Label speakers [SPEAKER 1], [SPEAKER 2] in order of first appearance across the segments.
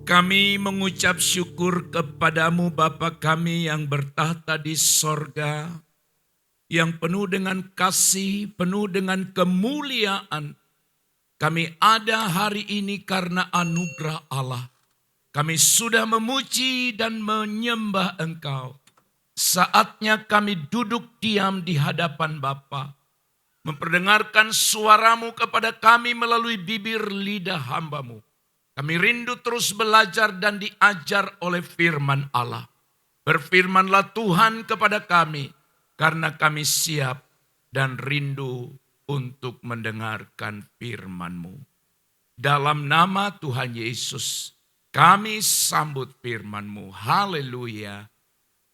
[SPEAKER 1] Kami mengucap syukur kepadamu Bapa kami yang bertahta di sorga, yang penuh dengan kasih, penuh dengan kemuliaan. Kami ada hari ini karena anugerah Allah. Kami sudah memuji dan menyembah Engkau. Saatnya kami duduk diam di hadapan Bapa, memperdengarkan suaramu kepada kami melalui bibir lidah hamba-Mu. Kami rindu terus belajar dan diajar oleh firman Allah. Berfirmanlah Tuhan kepada kami, karena kami siap dan rindu untuk mendengarkan firman-Mu. Dalam nama Tuhan Yesus, kami sambut firman-Mu. Haleluya.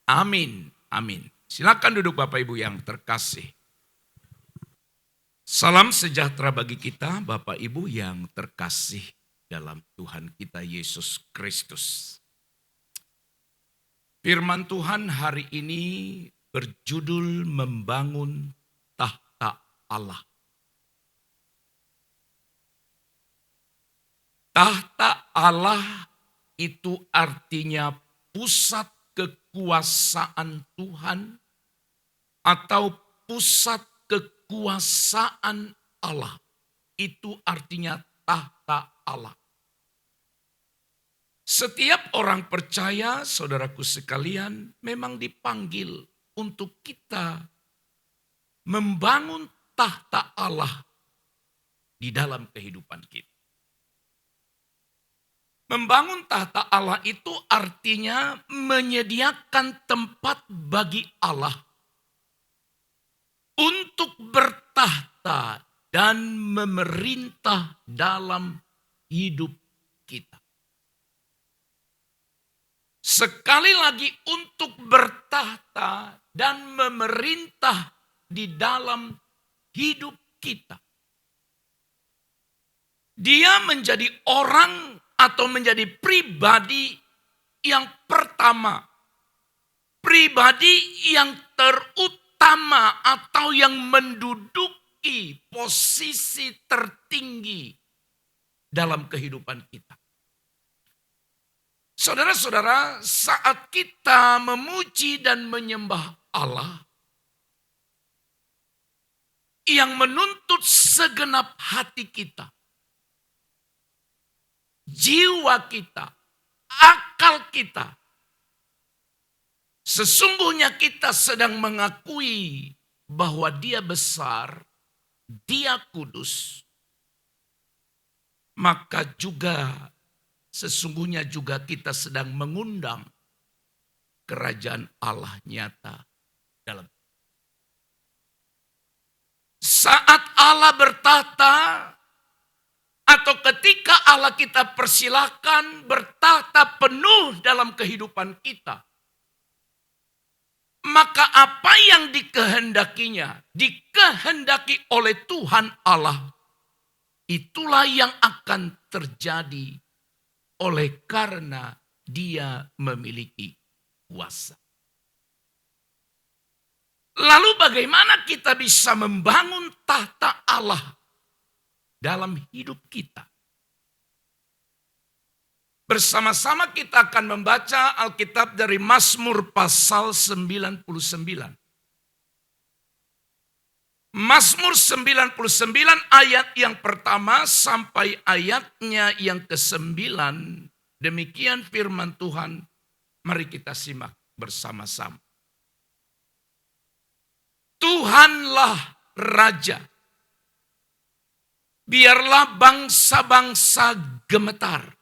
[SPEAKER 1] Amin. Amin. Silakan duduk Bapak Ibu yang terkasih. Salam sejahtera bagi kita Bapak Ibu yang terkasih dalam Tuhan kita Yesus Kristus. Firman Tuhan hari ini berjudul membangun tahta Allah. Tahta Allah itu artinya pusat kekuasaan Tuhan atau pusat kekuasaan Allah. Itu artinya tahta Allah. Setiap orang percaya, saudaraku sekalian, memang dipanggil untuk kita membangun tahta Allah di dalam kehidupan kita. Membangun tahta Allah itu artinya menyediakan tempat bagi Allah untuk bertahta dan memerintah dalam hidup kita. Sekali lagi untuk bertahta dan memerintah di dalam hidup kita. Dia menjadi orang atau menjadi pribadi yang pertama. Pribadi yang terutama atau yang menduduki posisi tertinggi dalam kehidupan kita. Saudara-saudara, saat kita memuji dan menyembah Allah yang menuntut segenap hati kita, jiwa kita, akal kita, sesungguhnya kita sedang mengakui bahwa Dia besar, Dia kudus, maka juga sesungguhnya juga kita sedang mengundang kerajaan Allah nyata dalam. Saat Allah bertahta atau ketika Allah kita persilakan bertahta penuh dalam kehidupan kita, maka apa yang dikehendakinya, dikehendaki oleh Tuhan Allah, itulah yang akan terjadi oleh karena Dia memiliki kuasa. Lalu bagaimana kita bisa membangun tahta Allah dalam hidup kita? Bersama-sama kita akan membaca Alkitab dari Mazmur pasal 99. Mazmur 99 ayat yang pertama sampai ayatnya yang ke-9. Demikian firman Tuhan. Mari kita simak bersama-sama. Tuhanlah Raja. Biarlah bangsa-bangsa gemetar.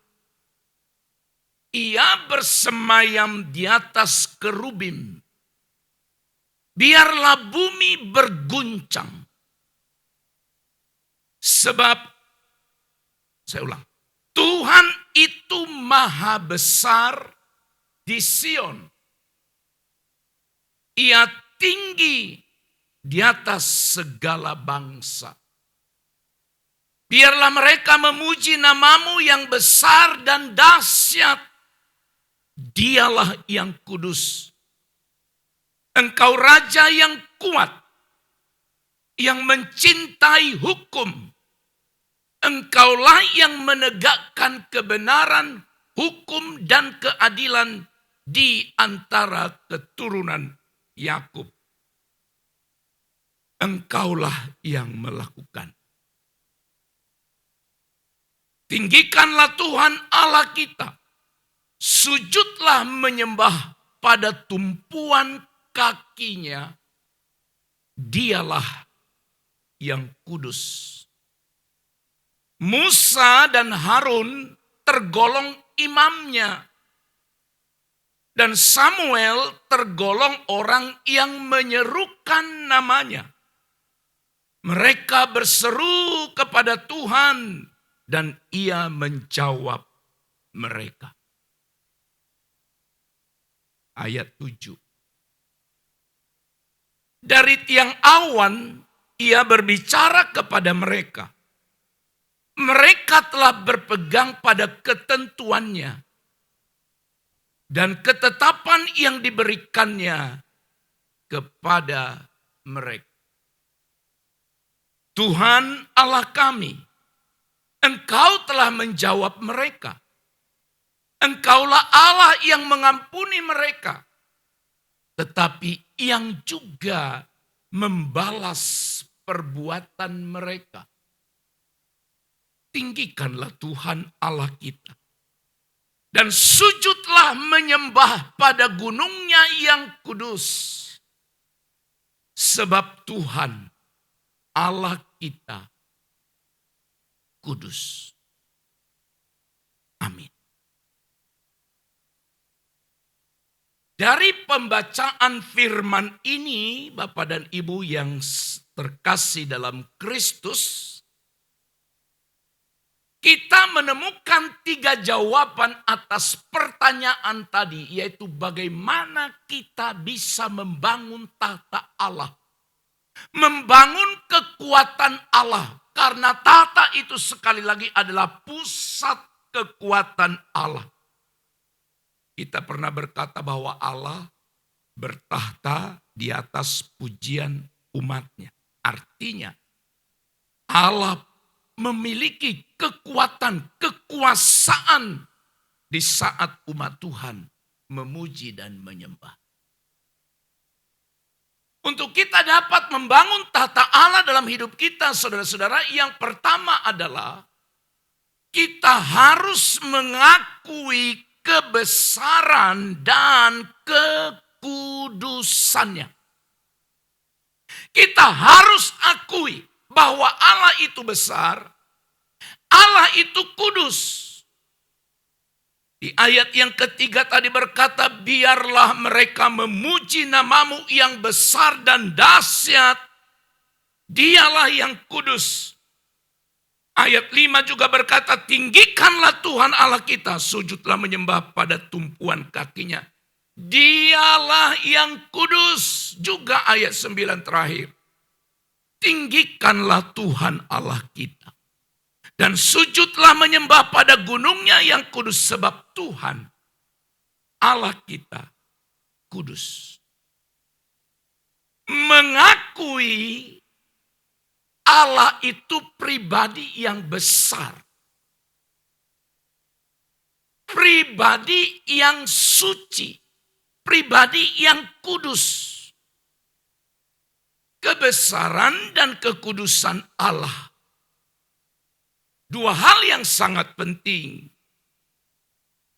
[SPEAKER 1] Ia bersemayam di atas kerubim. Biarlah bumi berguncang. Sebab, saya ulang, Tuhan itu maha besar di Sion. Ia tinggi di atas segala bangsa. Biarlah mereka memuji namamu yang besar dan dahsyat. Dialah yang kudus. Engkau Raja yang kuat, yang mencintai hukum. Engkaulah yang menegakkan kebenaran, hukum dan keadilan di antara keturunan Yakub. Engkaulah yang melakukan. Tinggikanlah Tuhan Allah kita. Sujudlah menyembah pada tumpuan kakinya. Dialah yang kudus. Musa dan Harun tergolong imamnya. Dan Samuel tergolong orang yang menyerukan namanya. Mereka berseru kepada Tuhan dan ia menjawab mereka. Ayat 7. Dari tiang awan ia berbicara kepada mereka. Mereka telah berpegang pada ketentuannya dan ketetapan yang diberikannya kepada mereka. Tuhan Allah kami, Engkau telah menjawab mereka. Engkaulah Allah yang mengampuni mereka, tetapi yang juga membalas perbuatan mereka. Tinggikanlah Tuhan Allah kita. Dan sujudlah menyembah pada gunungnya yang kudus. Sebab Tuhan Allah kita kudus. Amin. Dari pembacaan firman ini, Bapak dan Ibu yang terkasih dalam Kristus, kita menemukan 3 jawaban atas pertanyaan tadi, yaitu bagaimana kita bisa membangun tahta Allah. Membangun kekuatan Allah. Karena tahta itu sekali lagi adalah pusat kekuatan Allah. Kita pernah berkata bahwa Allah bertahta di atas pujian umatnya. Artinya Allah memiliki kekuatan, kekuasaan di saat umat Tuhan memuji dan menyembah. Untuk kita dapat membangun tahta Allah dalam hidup kita, saudara-saudara, yang pertama adalah kita harus mengakui kebesaran dan kekudusannya. Kita harus akui bahwa Allah itu besar, Allah itu kudus. Di ayat yang ketiga tadi berkata, biarlah mereka memuji namamu yang besar dan dahsyat. Dialah yang kudus. Ayat 5 juga berkata, tinggikanlah Tuhan Allah kita, sujudlah menyembah pada tumpuan kakinya. Dialah yang kudus. Juga ayat 9 terakhir. Tinggikanlah Tuhan Allah kita. Dan sujudlah menyembah pada gunungnya yang kudus, sebab Tuhan Allah kita kudus. Mengakui Allah itu pribadi yang besar. Pribadi yang suci. Pribadi yang kudus. Kebesaran dan kekudusan Allah. 2 hal yang sangat penting.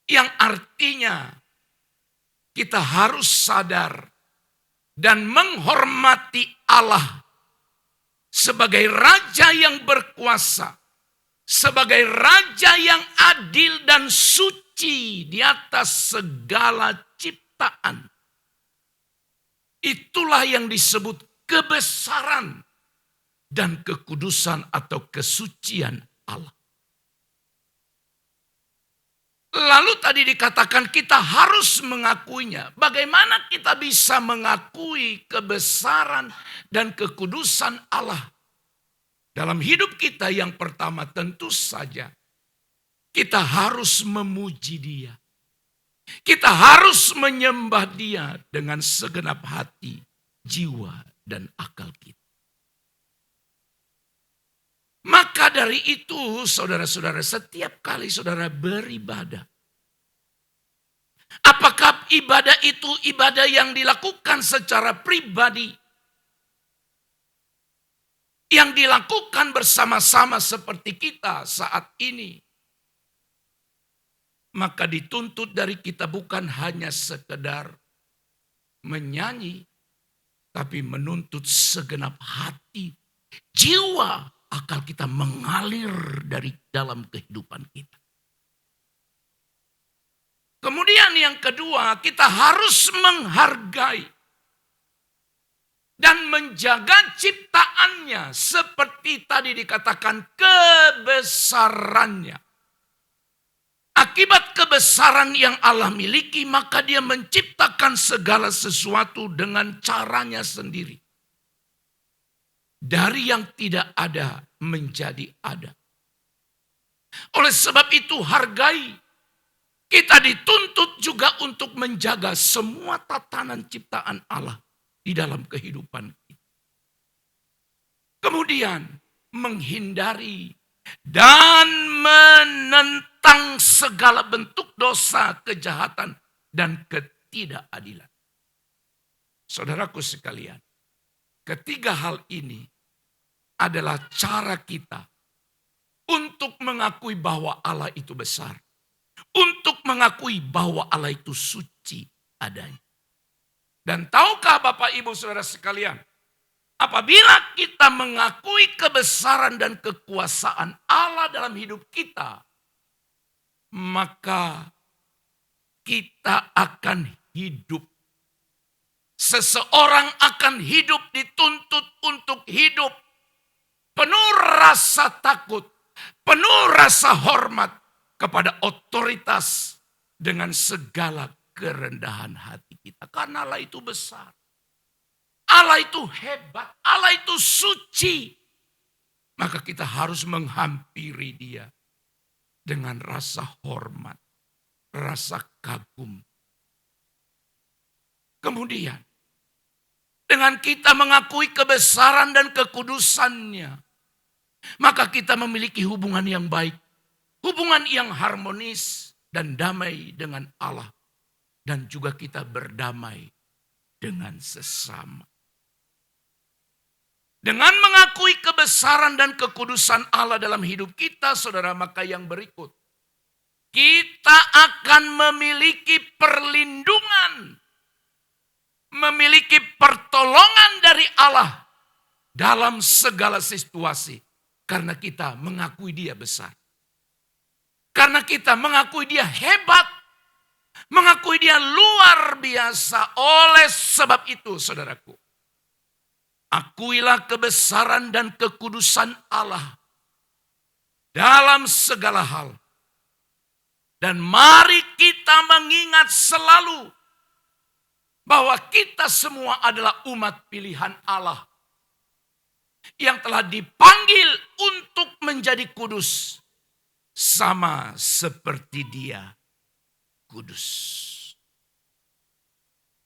[SPEAKER 1] Yang artinya kita harus sadar dan menghormati Allah sebagai Raja yang berkuasa. Sebagai Raja yang adil dan suci di atas segala ciptaan. Itulah yang disebut kebesaran dan kekudusan atau kesucian Allah. Lalu tadi dikatakan kita harus mengakuinya. Bagaimana kita bisa mengakui kebesaran dan kekudusan Allah dalam hidup kita? Yang pertama tentu saja kita harus memuji Dia. Kita harus menyembah Dia dengan segenap hati, jiwa, dan akal kita. Maka dari itu, saudara-saudara, setiap kali saudara beribadah, Apakah ibadah itu ibadah yang dilakukan secara pribadi, yang dilakukan bersama-sama seperti kita saat ini? Maka dituntut dari kita bukan hanya sekedar menyanyi, tapi menuntut segenap hati, jiwa, akal kita mengalir dari dalam kehidupan kita. Kemudian yang kedua, kita harus menghargai dan menjaga ciptaannya seperti tadi dikatakan kebesarannya. Akibat kebesaran yang Allah miliki, maka dia menciptakan segala sesuatu dengan caranya sendiri. Dari yang tidak ada menjadi ada. Oleh sebab itu hargai. Kita dituntut juga untuk menjaga semua tatanan ciptaan Allah di dalam kehidupan kita. Kemudian menghindari dan menentang segala bentuk dosa, kejahatan, dan ketidakadilan. Saudaraku sekalian, ketiga hal ini adalah cara kita untuk mengakui bahwa Allah itu besar. Untuk mengakui bahwa Allah itu suci adanya. Dan tahukah Bapak Ibu Saudara sekalian, apabila kita mengakui kebesaran dan kekuasaan Allah dalam hidup kita, maka kita akan hidup. Seseorang akan hidup dituntut untuk hidup penuh rasa takut, penuh rasa hormat kepada otoritas dengan segala kerendahan hati kita. Karena Allah itu besar. Allah itu hebat, Allah itu suci. Maka kita harus menghampiri dia dengan rasa hormat, rasa kagum. Kemudian, dengan kita mengakui kebesaran dan kekudusannya, maka kita memiliki hubungan yang baik, hubungan yang harmonis dan damai dengan Allah. Dan juga kita berdamai dengan sesama. Dengan mengakui kebesaran dan kekudusan Allah dalam hidup kita, saudara, maka yang berikut, kita akan memiliki perlindungan, memiliki pertolongan dari Allah dalam segala situasi. Karena kita mengakui dia besar. Karena kita mengakui dia hebat. Mengakui dia luar biasa. Oleh sebab itu, saudaraku, akuilah kebesaran dan kekudusan Allah dalam segala hal. Dan mari kita mengingat selalu bahwa kita semua adalah umat pilihan Allah yang telah dipanggil untuk menjadi kudus, sama seperti dia kudus.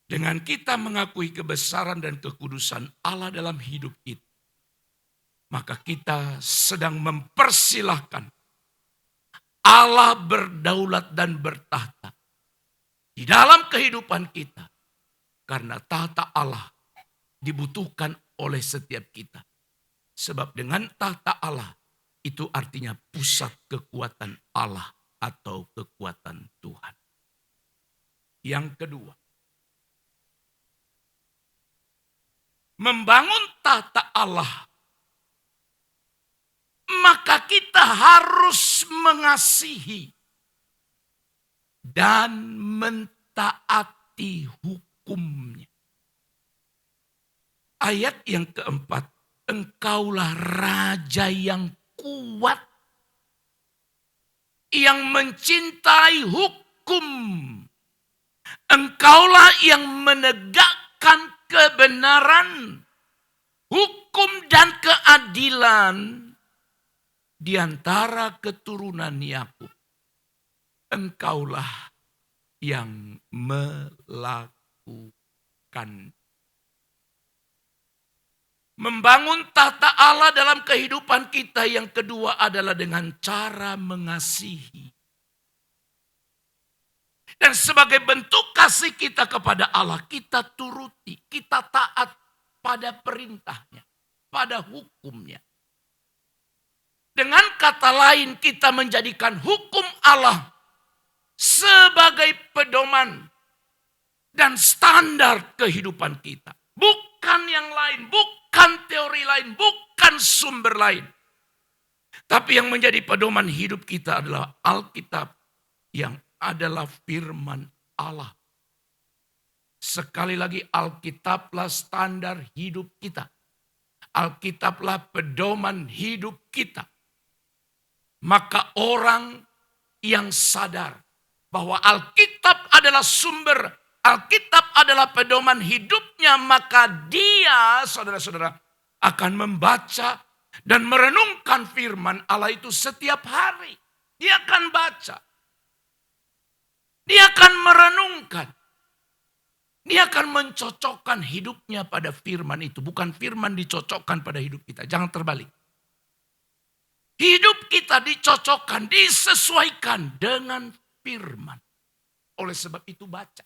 [SPEAKER 1] Dengan kita mengakui kebesaran dan kekudusan Allah dalam hidup kita, maka kita sedang mempersilahkan Allah berdaulat dan bertahta di dalam kehidupan kita. Karena tahta Allah dibutuhkan oleh setiap kita. Sebab dengan tahta Allah itu artinya pusat kekuatan Allah atau kekuatan Tuhan. Yang kedua, membangun tahta Allah, maka kita harus mengasihi dan mentaati hukumnya. Ayat yang keempat, engkaulah raja yang kuat, yang mencintai hukum. Engkaulah yang menegakkan kebenaran, hukum dan keadilan di antara keturunan Yakub. Engkaulah yang melakukan. Membangun tahta Allah dalam kehidupan kita yang kedua adalah dengan cara mengasihi. Dan sebagai bentuk kasih kita kepada Allah, kita turuti, kita taat pada perintahnya, pada hukumnya. Dengan kata lain, kita menjadikan hukum Allah sebagai pedoman dan standar kehidupan kita. Bukan yang lain, bukan teori lain, bukan sumber lain. Tapi yang menjadi pedoman hidup kita adalah Alkitab yang adalah firman Allah. Sekali lagi, Alkitablah standar hidup kita. Alkitablah pedoman hidup kita. Maka orang yang sadar bahwa Alkitab adalah sumber, Alkitab adalah pedoman hidupnya, maka dia, saudara-saudara, akan membaca dan merenungkan firman Allah itu setiap hari. Dia akan baca. Dia akan merenungkan. Dia akan mencocokkan hidupnya pada firman itu. Bukan firman dicocokkan pada hidup kita. Jangan terbalik. Hidup kita dicocokkan, disesuaikan dengan firman. Oleh sebab itu baca.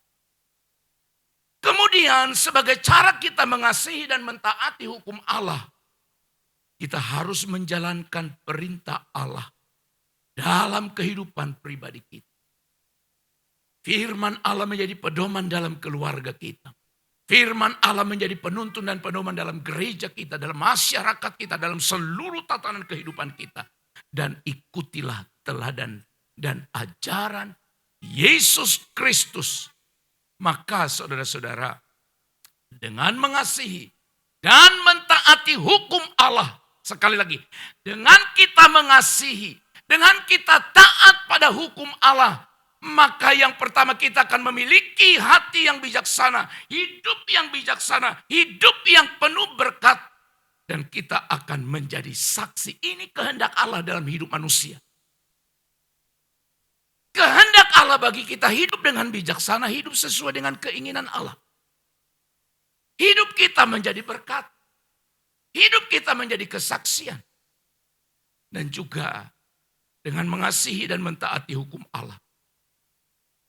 [SPEAKER 1] Kemudian sebagai cara kita mengasihi dan mentaati hukum Allah, kita harus menjalankan perintah Allah dalam kehidupan pribadi kita. Firman Allah menjadi pedoman dalam keluarga kita. Firman Allah menjadi penuntun dan pedoman dalam gereja kita, dalam masyarakat kita, dalam seluruh tatanan kehidupan kita. Dan ikutilah teladan dan ajaran Yesus Kristus. Maka saudara-saudara, dengan mengasihi dan mentaati hukum Allah, sekali lagi, dengan kita mengasihi, dengan kita taat pada hukum Allah, maka yang pertama kita akan memiliki hati yang bijaksana, hidup yang bijaksana, hidup yang penuh berkat. Dan kita akan menjadi saksi. Ini kehendak Allah dalam hidup manusia. Kehendak Allah bagi kita hidup dengan bijaksana, hidup sesuai dengan keinginan Allah. Hidup kita menjadi berkat. Hidup kita menjadi kesaksian. Dan juga dengan mengasihi dan mentaati hukum Allah,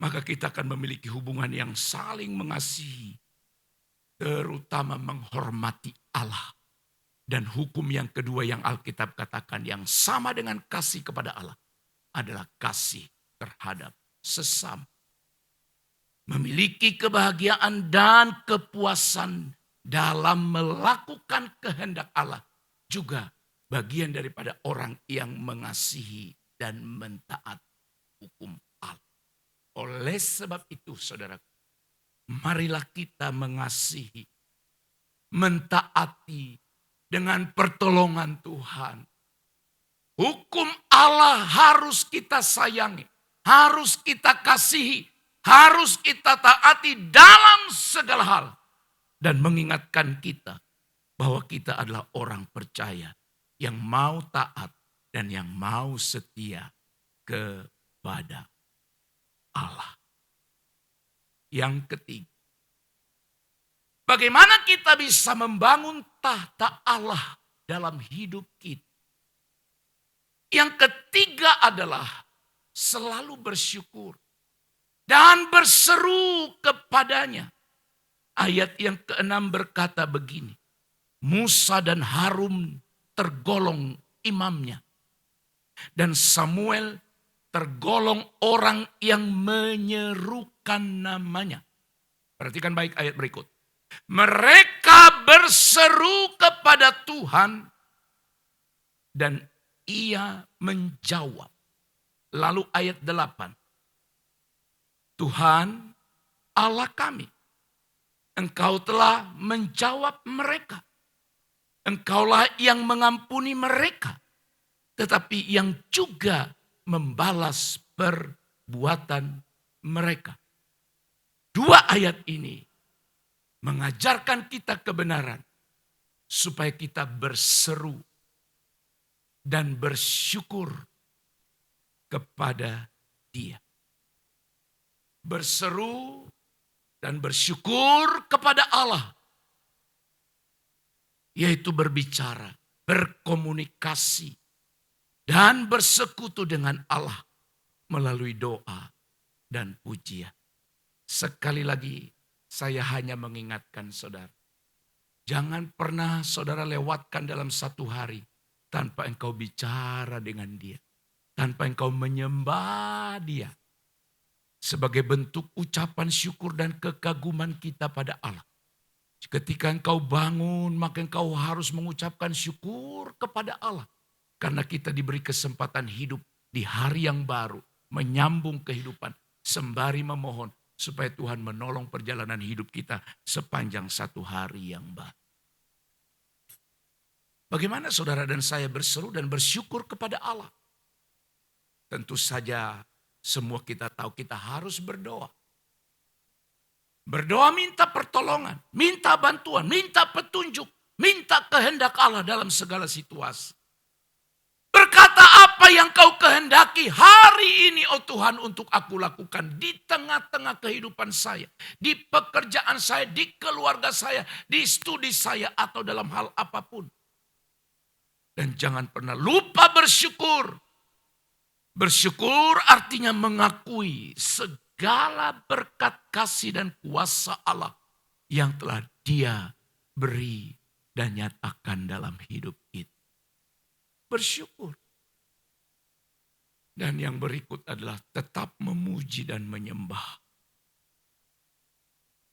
[SPEAKER 1] maka kita akan memiliki hubungan yang saling mengasihi, terutama menghormati Allah. Dan hukum yang kedua yang Alkitab katakan yang sama dengan kasih kepada Allah adalah kasih terhadap sesama. Memiliki kebahagiaan dan kepuasan dalam melakukan kehendak Allah juga bagian daripada orang yang mengasihi dan mentaati hukum Allah. Oleh sebab itu, saudara, marilah kita mengasihi, mentaati dengan pertolongan Tuhan. Hukum Allah harus kita sayangi, harus kita kasihi, harus kita taati dalam segala hal. Dan mengingatkan kita bahwa kita adalah orang percaya yang mau taat dan yang mau setia kepada Allah. Yang ketiga, bagaimana kita bisa membangun tahta Allah dalam hidup kita? Yang ketiga adalah selalu bersyukur dan berseru kepadanya. Ayat yang ke-6 berkata begini, Musa dan Harun tergolong imamnya, dan Samuel tergolong orang yang menyerukan namanya. Perhatikan baik ayat berikut. Mereka berseru kepada Tuhan dan ia menjawab. Lalu ayat 8. Tuhan Allah kami, Engkau telah menjawab mereka. Engkaulah yang mengampuni mereka, tetapi yang juga membalas perbuatan mereka. Dua ayat ini mengajarkan kita kebenaran supaya kita berseru dan bersyukur kepada Dia. Berseru dan bersyukur kepada Allah, yaitu berbicara, berkomunikasi, dan bersekutu dengan Allah melalui doa dan pujian. Sekali lagi saya hanya mengingatkan saudara. Jangan pernah saudara lewatkan dalam satu hari tanpa engkau bicara dengan dia. Tanpa engkau menyembah dia. Sebagai bentuk ucapan syukur dan kekaguman kita pada Allah. Ketika engkau bangun, maka engkau harus mengucapkan syukur kepada Allah. Karena kita diberi kesempatan hidup di hari yang baru. Menyambung kehidupan. Sembari memohon supaya Tuhan menolong perjalanan hidup kita sepanjang satu hari yang baru. Bagaimana saudara dan saya berseru dan bersyukur kepada Allah? Tentu saja semua kita tahu kita harus berdoa. Berdoa minta pertolongan, minta bantuan, minta petunjuk, minta kehendak Allah dalam segala situasi. Berkata apa yang kau kehendaki hari ini oh Tuhan untuk aku lakukan di tengah-tengah kehidupan saya. Di pekerjaan saya, di keluarga saya, di studi saya atau dalam hal apapun. Dan jangan pernah lupa bersyukur. Bersyukur artinya mengakui segala berkat kasih dan kuasa Allah yang telah Dia beri dan nyatakan dalam hidup kita. Bersyukur. Dan yang berikut adalah tetap memuji dan menyembah.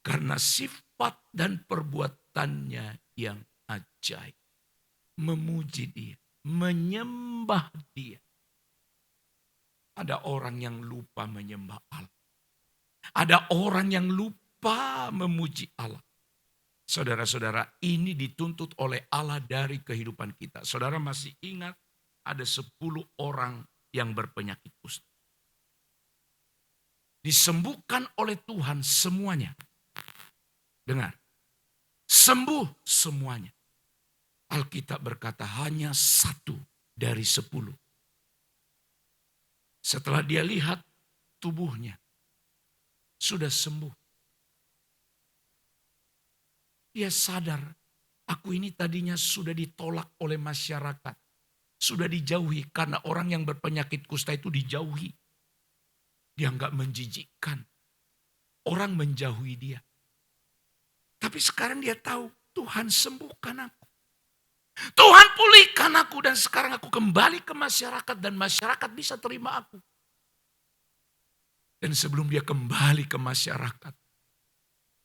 [SPEAKER 1] Karena sifat dan perbuatannya yang ajaib. Memuji Dia, menyembah Dia. Ada orang yang lupa menyembah Allah. Ada orang yang lupa memuji Allah. Saudara-saudara, ini dituntut oleh Allah dari kehidupan kita. Saudara masih ingat ada 10 orang yang berpenyakit kusta. Disembuhkan oleh Tuhan semuanya. Dengar, sembuh semuanya. Alkitab berkata hanya 1 dari 10. Setelah dia lihat tubuhnya sudah sembuh. Dia sadar, aku ini tadinya sudah ditolak oleh masyarakat. Sudah dijauhi karena orang yang berpenyakit kusta itu dijauhi. Dia enggak menjijikkan. Orang menjauhi dia. Tapi sekarang dia tahu Tuhan sembuhkan aku. Tuhan pulihkan aku dan sekarang aku kembali ke masyarakat dan masyarakat bisa terima aku. Dan sebelum dia kembali ke masyarakat,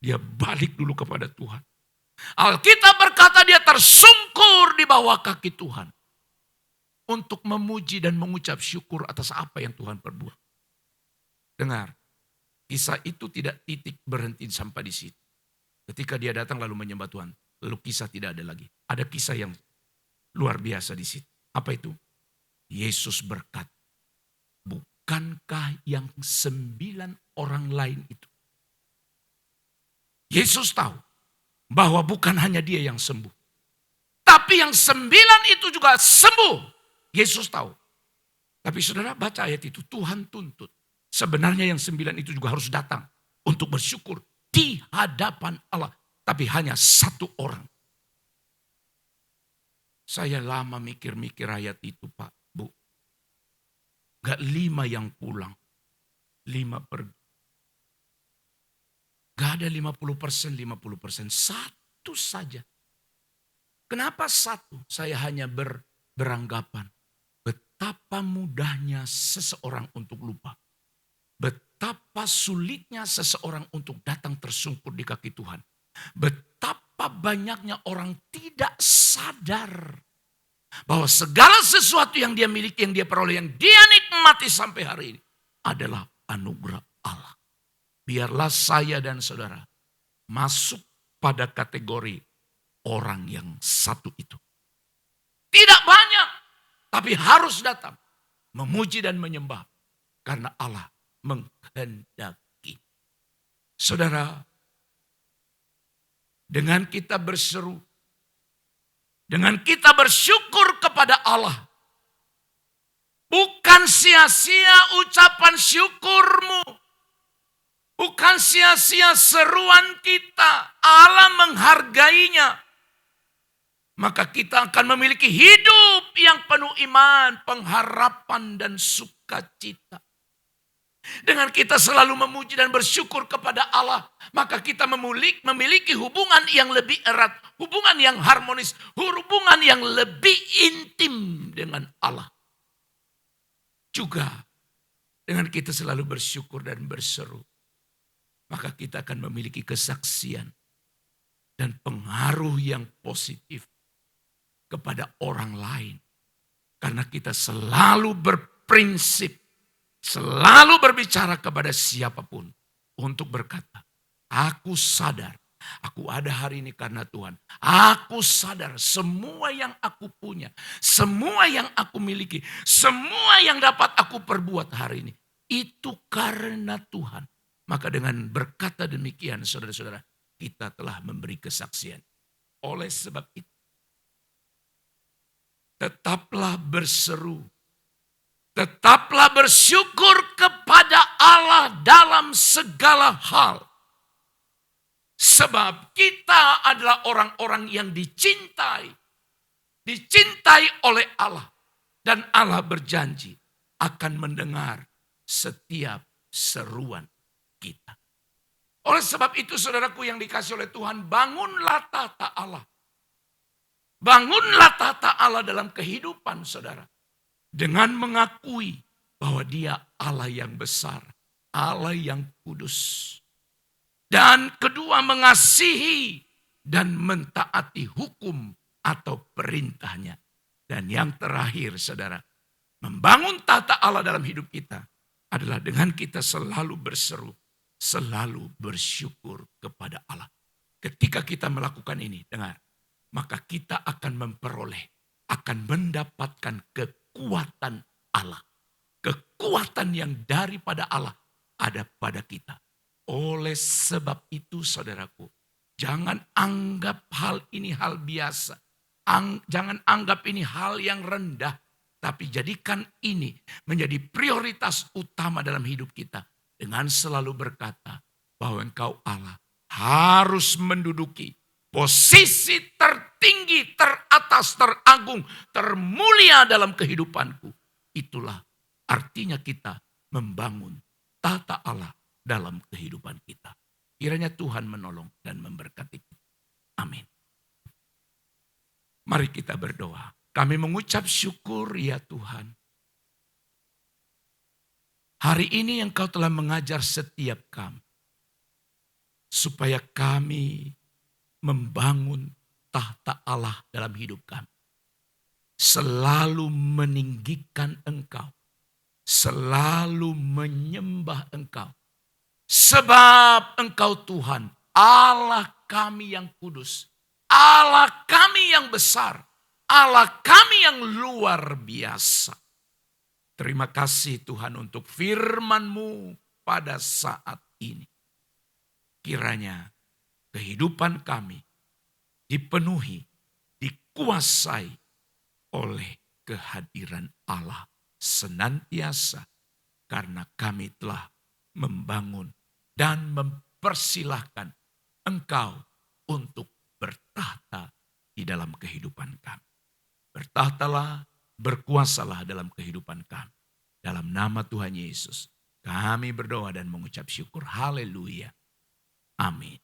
[SPEAKER 1] dia balik dulu kepada Tuhan. Alkitab berkata dia tersungkur di bawah kaki Tuhan. Untuk memuji dan mengucap syukur atas apa yang Tuhan perbuat. Dengar, kisah itu tidak titik berhenti sampai di situ. Ketika dia datang lalu menyembah Tuhan. Lalu kisah tidak ada lagi. Ada kisah yang luar biasa di situ. Apa itu? Yesus berkata, bukankah yang 9 orang lain itu? Yesus tahu bahwa bukan hanya dia yang sembuh. Tapi yang 9 itu juga sembuh. Yesus tahu. Tapi saudara baca ayat itu, Tuhan tuntut. Sebenarnya yang 9 itu juga harus datang untuk bersyukur di hadapan Allah. Tapi hanya 1 orang. Saya lama mikir-mikir ayat itu Pak, Bu. Gak 5 yang pulang. 5 pergi. Gak ada 50%, 50%. 1 saja. Kenapa 1? Saya hanya beranggapan. Betapa mudahnya seseorang untuk lupa. Betapa sulitnya seseorang untuk datang tersungkur di kaki Tuhan. Betapa banyaknya orang tidak sadar bahwa segala sesuatu yang dia miliki, yang dia peroleh, yang dia nikmati sampai hari ini adalah anugerah Allah. Biarlah saya dan saudara masuk pada kategori orang yang 1 itu. Tidak banyak, tapi harus datang memuji dan menyembah karena Allah menghendaki. Saudara, dengan kita berseru, dengan kita bersyukur kepada Allah, bukan sia-sia ucapan syukurmu, bukan sia-sia seruan kita, Allah menghargainya. Maka kita akan memiliki hidup yang penuh iman, pengharapan dan sukacita. Dengan kita selalu memuji dan bersyukur kepada Allah, maka kita memiliki hubungan yang lebih erat, hubungan yang harmonis, hubungan yang lebih intim dengan Allah. Juga dengan kita selalu bersyukur dan berseru, maka kita akan memiliki kesaksian dan pengaruh yang positif kepada orang lain. Karena kita selalu berprinsip, selalu berbicara kepada siapapun untuk berkata, aku sadar, aku ada hari ini karena Tuhan. Aku sadar semua yang aku punya, semua yang aku miliki, semua yang dapat aku perbuat hari ini, itu karena Tuhan. Maka dengan berkata demikian, saudara-saudara, kita telah memberi kesaksian. Oleh sebab itu, tetaplah berseru, tetaplah bersyukur kepada Allah dalam segala hal. Sebab kita adalah orang-orang yang dicintai. Dicintai oleh Allah. Dan Allah berjanji akan mendengar setiap seruan kita. Oleh sebab itu saudaraku yang dikasih oleh Tuhan, bangunlah tata Allah. Bangunlah tata Allah dalam kehidupan saudara. Dengan mengakui bahwa dia Allah yang besar, Allah yang kudus. Dan kedua, mengasihi dan mentaati hukum atau perintahnya. Dan yang terakhir saudara, membangun tata Allah dalam hidup kita adalah dengan kita selalu berseru, selalu bersyukur kepada Allah. Ketika kita melakukan ini, dengar, maka kita akan memperoleh, akan mendapatkan kekuatan Allah. Kekuatan yang daripada Allah ada pada kita. Oleh sebab itu saudaraku, jangan anggap hal ini hal biasa. Jangan anggap ini hal yang rendah. Tapi jadikan ini menjadi prioritas utama dalam hidup kita. Dengan selalu berkata bahwa engkau Allah harus menduduki posisi tertinggi, teratas, teragung, termulia dalam kehidupanku. Itulah artinya kita membangun tata Allah dalam kehidupan kita. Kiranya Tuhan menolong dan memberkati kita. Amin. Mari kita berdoa. Kami mengucap syukur ya Tuhan. Hari ini Engkau telah mengajar setiap kami. Supaya kami membangun tahta Allah dalam hidup kami. Selalu meninggikan Engkau. Selalu menyembah Engkau. Sebab Engkau Tuhan, Allah kami yang kudus. Allah kami yang besar. Allah kami yang luar biasa. Terima kasih Tuhan untuk firman-Mu pada saat ini. Kiranya kehidupan kami dipenuhi, dikuasai oleh kehadiran Allah senantiasa. Karena kami telah membangun dan mempersilahkan Engkau untuk bertahta di dalam kehidupan kami. Bertahtalah, berkuasalah dalam kehidupan kami. Dalam nama Tuhan Yesus, kami berdoa dan mengucap syukur. Haleluya. Amin.